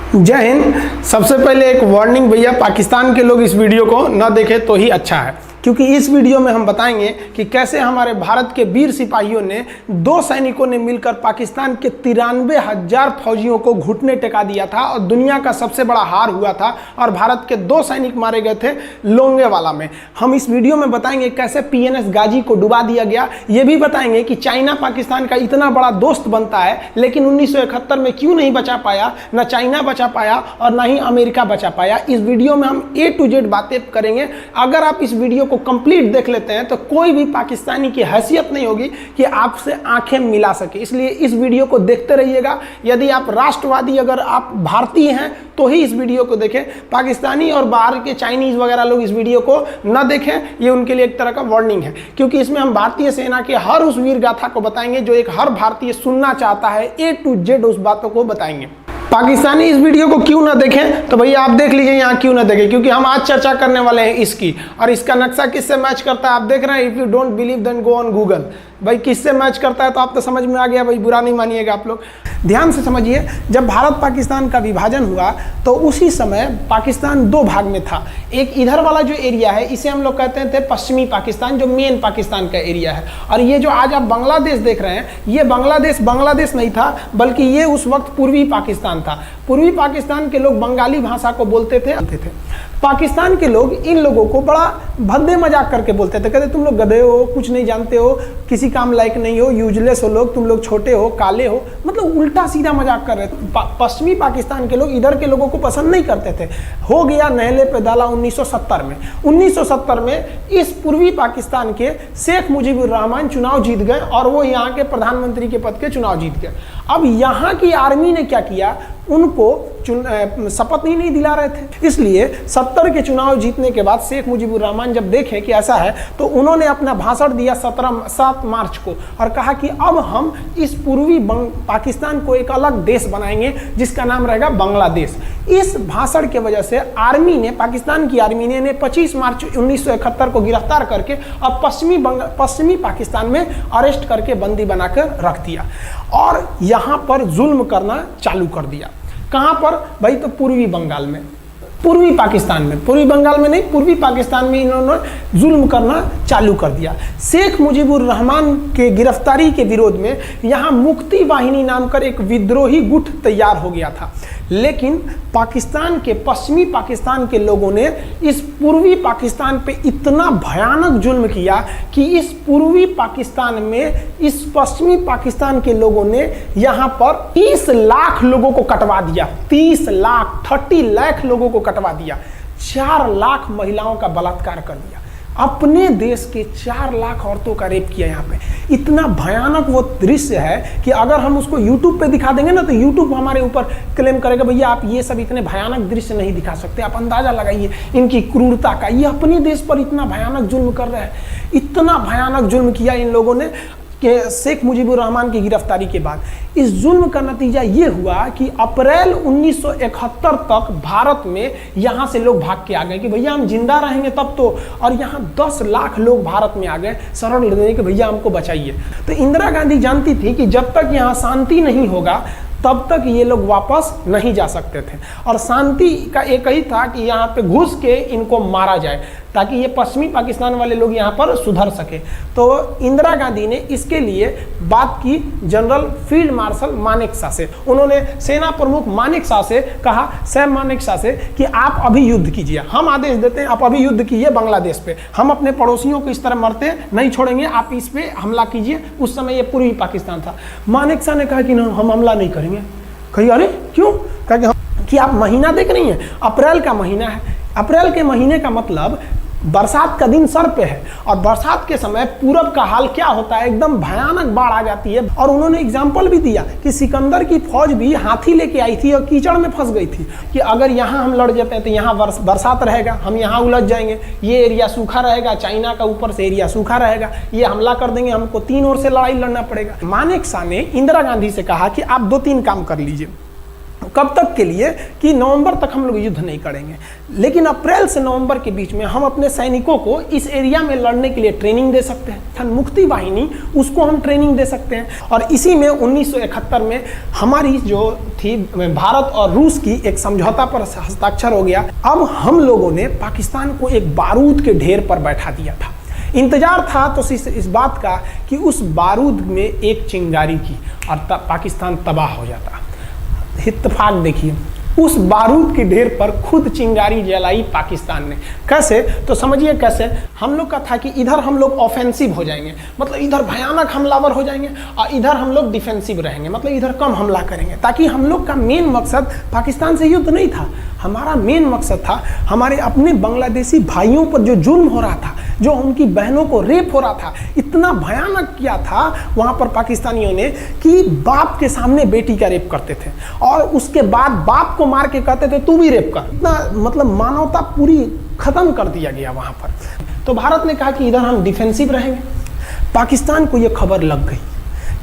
जय हिंद। सबसे पहले एक वार्निंग भैया, पाकिस्तान के लोग इस वीडियो को न देखें तो ही अच्छा है, क्योंकि इस वीडियो में हम बताएंगे कि कैसे हमारे भारत के वीर सिपाहियों ने 2 सैनिकों ने मिलकर पाकिस्तान के 93,000 फौजियों को घुटने टेका दिया था और दुनिया का सबसे बड़ा हार हुआ था और भारत के 2 सैनिक मारे गए थे लोंगेवाला में। हम इस वीडियो में बताएंगे कैसे PNS गाजी को डुबा दिया गया। ये भी बताएंगे कि चाइना पाकिस्तान का इतना बड़ा दोस्त बनता है, लेकिन 1971 में क्यों नहीं बचा पाया, ना चाइना बचा पाया और ना ही अमेरिका बचा पाया। इस वीडियो में हम A to Z बातें करेंगे। अगर आप इस वीडियो को कंप्लीट देख लेते हैं तो कोई भी पाकिस्तानी की हैसियत नहीं होगी कि आपसे आंखें मिला सके, इसलिए इस वीडियो को देखते रहिएगा। यदि आप राष्ट्रवादी, अगर आप भारतीय हैं तो ही इस वीडियो को देखें। पाकिस्तानी और बाहर के चाइनीज वगैरह लोग इस वीडियो को न देखें, ये उनके लिए एक तरह का वार्निंग है, क्योंकि इसमें हम भारतीय सेना के हर उस वीर गाथा को बताएंगे जो एक हर भारतीय सुनना चाहता है। A to Z उस बातों को बताएंगे। पाकिस्तानी इस वीडियो को क्यों ना देखें तो भैया आप देख लीजिए यहाँ क्यों ना देखें, क्योंकि हम आज चर्चा करने वाले हैं इसकी, और इसका नक्शा किससे मैच करता है आप देख रहे हैं। If you don't believe then go on Google. भाई किससे मैच करता है तो आप तो समझ में आ गया, भाई बुरा नहीं मानिएगा आप लोग। ध्यान से समझिए, जब भारत पाकिस्तान का विभाजन हुआ तो उसी समय पाकिस्तान 2 भाग में था। एक इधर वाला जो एरिया है इसे हम लोग कहते थे पश्चिमी पाकिस्तान, जो मेन पाकिस्तान का एरिया है। और ये जो आज आप बांग्लादेश देख रहे हैं, ये बांग्लादेश नहीं था, बल्कि ये उस वक्त पूर्वी पाकिस्तान था। पूर्वी पाकिस्तान के लोग बंगाली भाषा को बोलते थे। पाकिस्तान के लोग इन लोगों को बड़ा भद्दे मजाक करके बोलते थे, कहते तुम लोग गधे हो, कुछ नहीं जानते हो, किसी काम लायक नहीं हो, यूजलेस हो लोग, तुम लोग छोटे हो, काले हो, मतलब उल्टा सीधा मजाक कर रहे थे। पश्चिमी पाकिस्तान के लोग इधर के लोगों को पसंद नहीं करते थे। हो गया नहले पे दाला 1970 में। 1970 में इस पूर्वी पाकिस्तान के शेख मुजीबुर रहमान चुनाव जीत गए और वो यहाँ के प्रधानमंत्री के पद के चुनाव जीत गए। अब यहाँ की आर्मी ने क्या किया, उनको शपथ ही नहीं दिला रहे थे। इसलिए 70 के चुनाव जीतने के बाद शेख मुजीबुर रहमान जब देखे कि ऐसा है तो उन्होंने अपना भाषण दिया 7 मार्च को और कहा कि अब हम इस पूर्वी पाकिस्तान को एक अलग देश बनाएंगे जिसका नाम रहेगा बांग्लादेश। इस भाषण के वजह से आर्मी ने, पाकिस्तान की आर्मी ने 25 मार्च 1971 को गिरफ्तार करके अब पश्चिमी पाकिस्तान में अरेस्ट करके बंदी बनाकर रख दिया और यहाँ पर जुल्म करना चालू कर दिया। कहाँ पर भाई, तो पूर्वी बंगाल में, पूर्वी पाकिस्तान में, पूर्वी बंगाल में नहीं, पूर्वी पाकिस्तान में इन्होंने जुल्म करना चालू कर दिया। शेख मुजीबुर रहमान के गिरफ्तारी के विरोध में यहाँ मुक्ति वाहिनी नाम कर एक विद्रोही गुट तैयार हो गया था, लेकिन पाकिस्तान के, पश्चिमी पाकिस्तान के लोगों ने इस पूर्वी पाकिस्तान पे इतना भयानक जुल्म किया कि इस पूर्वी पाकिस्तान में, इस पश्चिमी पाकिस्तान के लोगों ने यहाँ पर 30 लाख लोगों को कटवा दिया। 30 लाख लोगों को कटवा दिया। 4 लाख महिलाओं का बलात्कार कर दिया। अपने देश के 4 लाख औरतों का रेप किया यहाँ पे। इतना भयानक वो दृश्य है कि अगर हम उसको YouTube पे दिखा देंगे ना तो YouTube हमारे ऊपर क्लेम करेगा, भैया आप ये सब इतने भयानक दृश्य नहीं दिखा सकते। आप अंदाजा लगाइए इनकी क्रूरता का। ये अपने देश पर इतना भयानक जुल्म कर रहे हैं। इतना भयानक जुल्म किया इन लोगों ने कि शेख मुजीबुर रहमान की गिरफ्तारी के बाद इस जुल्म का नतीजा ये हुआ कि अप्रैल 1971 तक भारत में यहाँ से लोग भाग के आ गए कि भैया हम जिंदा रहेंगे तब तो, और यहाँ 10 लाख लोग भारत में आ गए शरण लेने के, भैया हमको बचाइए। तो इंदिरा गांधी जानती थी कि जब तक यहाँ शांति नहीं होगा तब तक ये लोग वापस नहीं जा सकते थे, और शांति का एक ही था कि यहाँ पे घुस के इनको मारा जाए ताकि ये पश्चिमी पाकिस्तान वाले लोग यहाँ पर सुधर सके। तो इंदिरा गांधी ने इसके लिए बात की जनरल फील्ड मार्शल मानेकशॉ से। उन्होंने सेना प्रमुख मानेकशॉ से कहा, सैम मानेकशॉ से, कि आप अभी युद्ध कीजिए, हम आदेश देते हैं आप अभी युद्ध कीजिए बांग्लादेश पे, हम अपने पड़ोसियों को इस तरह मरते नहीं छोड़ेंगे, आप इस पे हमला कीजिए। उस समय ये पूर्वी पाकिस्तान था। मानेकशॉ ने कहा कि ना, हम हमला नहीं करेंगे। कही अरे क्यों? कहा कि आप महीना देख रही हैं, अप्रैल का महीना है। अप्रैल के महीने का मतलब बरसात का दिन सर पे है, और बरसात के समय पूरब का हाल क्या होता है, एकदम भयानक बाढ़ आ जाती है। और उन्होंने एग्जाम्पल भी दिया कि सिकंदर की फौज भी हाथी लेके आई थी और कीचड़ में फंस गई थी, कि अगर यहाँ हम लड़ जाते हैं तो यहाँ बरसात रहेगा, हम यहाँ उलझ जाएंगे, ये एरिया सूखा रहेगा, चाइना का ऊपर से एरिया सूखा रहेगा, ये हमला कर देंगे, हमको 3 ओर से लड़ाई लड़ना पड़ेगा। मानेकशॉ ने इंदिरा गांधी से कहा कि आप 2-3 काम कर लीजिए। कब तक के लिए कि नवंबर तक हम लोग युद्ध नहीं करेंगे, लेकिन अप्रैल से नवंबर के बीच में हम अपने सैनिकों को इस एरिया में लड़ने के लिए ट्रेनिंग दे सकते हैं। थन मुक्ति वाहिनी उसको हम ट्रेनिंग दे सकते हैं। और इसी में 1971 में हमारी जो थी भारत और रूस की एक समझौता पर हस्ताक्षर हो गया। अब हम लोगों ने पाकिस्तान को एक बारूद के ढेर पर बैठा दिया था। इंतजार था तो इस बात का कि उस बारूद में एक चिंगारी की और पाकिस्तान तबाह हो जाता। इत्तेफाक देखिए, उस बारूद के ढेर पर खुद चिंगारी जलाई पाकिस्तान ने। कैसे? तो समझिए कैसे। हम लोग का था कि इधर हम लोग ऑफेंसिव हो जाएंगे, मतलब इधर भयानक हमलावर हो जाएंगे, और इधर हम लोग डिफेंसिव रहेंगे, मतलब इधर कम हमला करेंगे, ताकि हम लोग का मेन मकसद पाकिस्तान से युद्ध नहीं था। हमारा मेन मकसद था हमारे अपने बांग्लादेशी भाइयों पर जो जुल्म हो रहा था, जो उनकी बहनों को रेप हो रहा था, इतना भयानक किया था वहाँ पर पाकिस्तानियों ने कि बाप के सामने बेटी का रेप करते थे और उसके बाद बाप को मार के कहते थे तू भी रेप कर। इतना मतलब मानवता पूरी खत्म कर दिया गया वहाँ पर। तो भारत ने कहा कि इधर हम डिफेंसिव रहेंगे। पाकिस्तान को ये खबर लग गई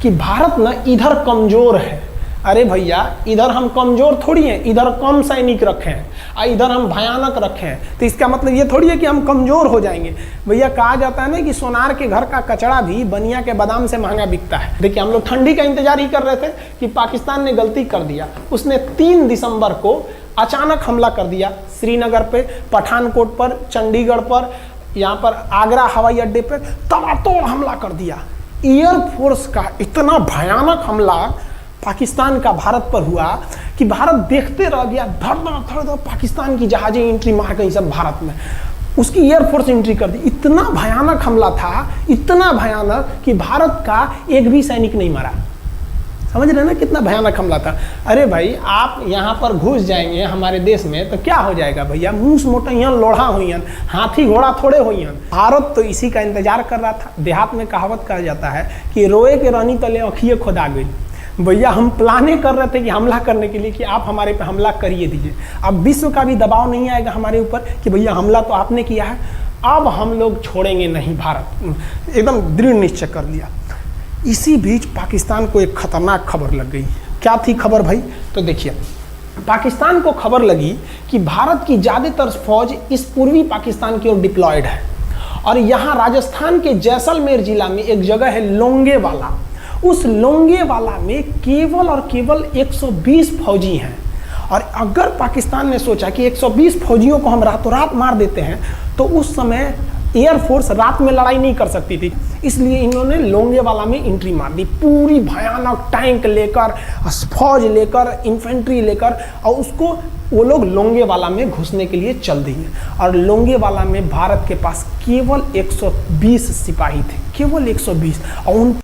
कि भारत ना इधर कमज़ोर है। अरे भैया, इधर हम कमज़ोर थोड़ी हैं, इधर कम सैनिक रखे हैं और इधर हम भयानक रखे हैं, तो इसका मतलब ये थोड़ी है कि हम कमज़ोर हो जाएंगे। भैया कहा जाता है ना कि सोनार के घर का कचड़ा भी बनिया के बादाम से महंगा बिकता है। देखिए, हम लोग ठंडी का इंतजार ही कर रहे थे कि पाकिस्तान ने गलती कर दिया। उसने 3 दिसंबर को अचानक हमला कर दिया श्रीनगर पे, पठानकोट पर, चंडीगढ़ पर, यहाँ पर आगरा हवाई अड्डे पर तबातोड़ हमला कर दिया। एयरफोर्स का इतना भयानक हमला पाकिस्तान का भारत पर हुआ कि भारत देखते रह गया। धड़ पाकिस्तान की जहाजें एंट्री मार गई सब भारत में, उसकी एयरफोर्स एंट्री कर दी। इतना भयानक हमला था, इतना भयानक कि भारत का एक भी सैनिक नहीं मरा। समझ रहे ना कितना भयानक हमला था। अरे भाई, आप यहाँ पर घुस जाएंगे हमारे देश में तो क्या हो जाएगा भैया? मूस मोटैयन लोढ़ा हुईन, हाथी घोड़ा थोड़े हुईन। भारत तो इसी का इंतजार कर रहा था। देहात में कहावत कहा जाता है कि रोए के रानी तले अखिए खुदा गई। भैया हम प्लाने कर रहे थे कि हमला करने के लिए कि आप हमारे पे हमला करिए दीजिए। अब विश्व का भी दबाव नहीं आएगा हमारे ऊपर कि भैया हमला तो आपने किया है, अब हम लोग छोड़ेंगे नहीं। भारत एकदम दृढ़ निश्चय कर लिया। इसी बीच पाकिस्तान को एक खतरनाक खबर लग गई। क्या थी खबर भाई? तो देखिए, पाकिस्तान को खबर लगी कि भारत की ज़्यादातर फौज इस पूर्वी पाकिस्तान की ओर डिप्लॉयड है और यहाँ राजस्थान के जैसलमेर जिला में एक जगह है लोंगेवाला। उस लोंगेवाला में केवल और केवल 120 फौजी हैं। और अगर पाकिस्तान ने सोचा कि 120 फौजियों को हम रातों रात मार देते हैं तो उस समय एयरफोर्स रात में लड़ाई नहीं कर सकती थी, इसलिए इन्होंने लोंगेवाला में एंट्री मार दी। पूरी भयानक टैंक लेकर, फौज लेकर, इन्फेंट्री लेकर, और उसको वो लोग लोंगेवाला में घुसने के लिए चल दिए। और लोंगेवाला में भारत के पास केवल 120 सिपाही थे, केवल 120, और उन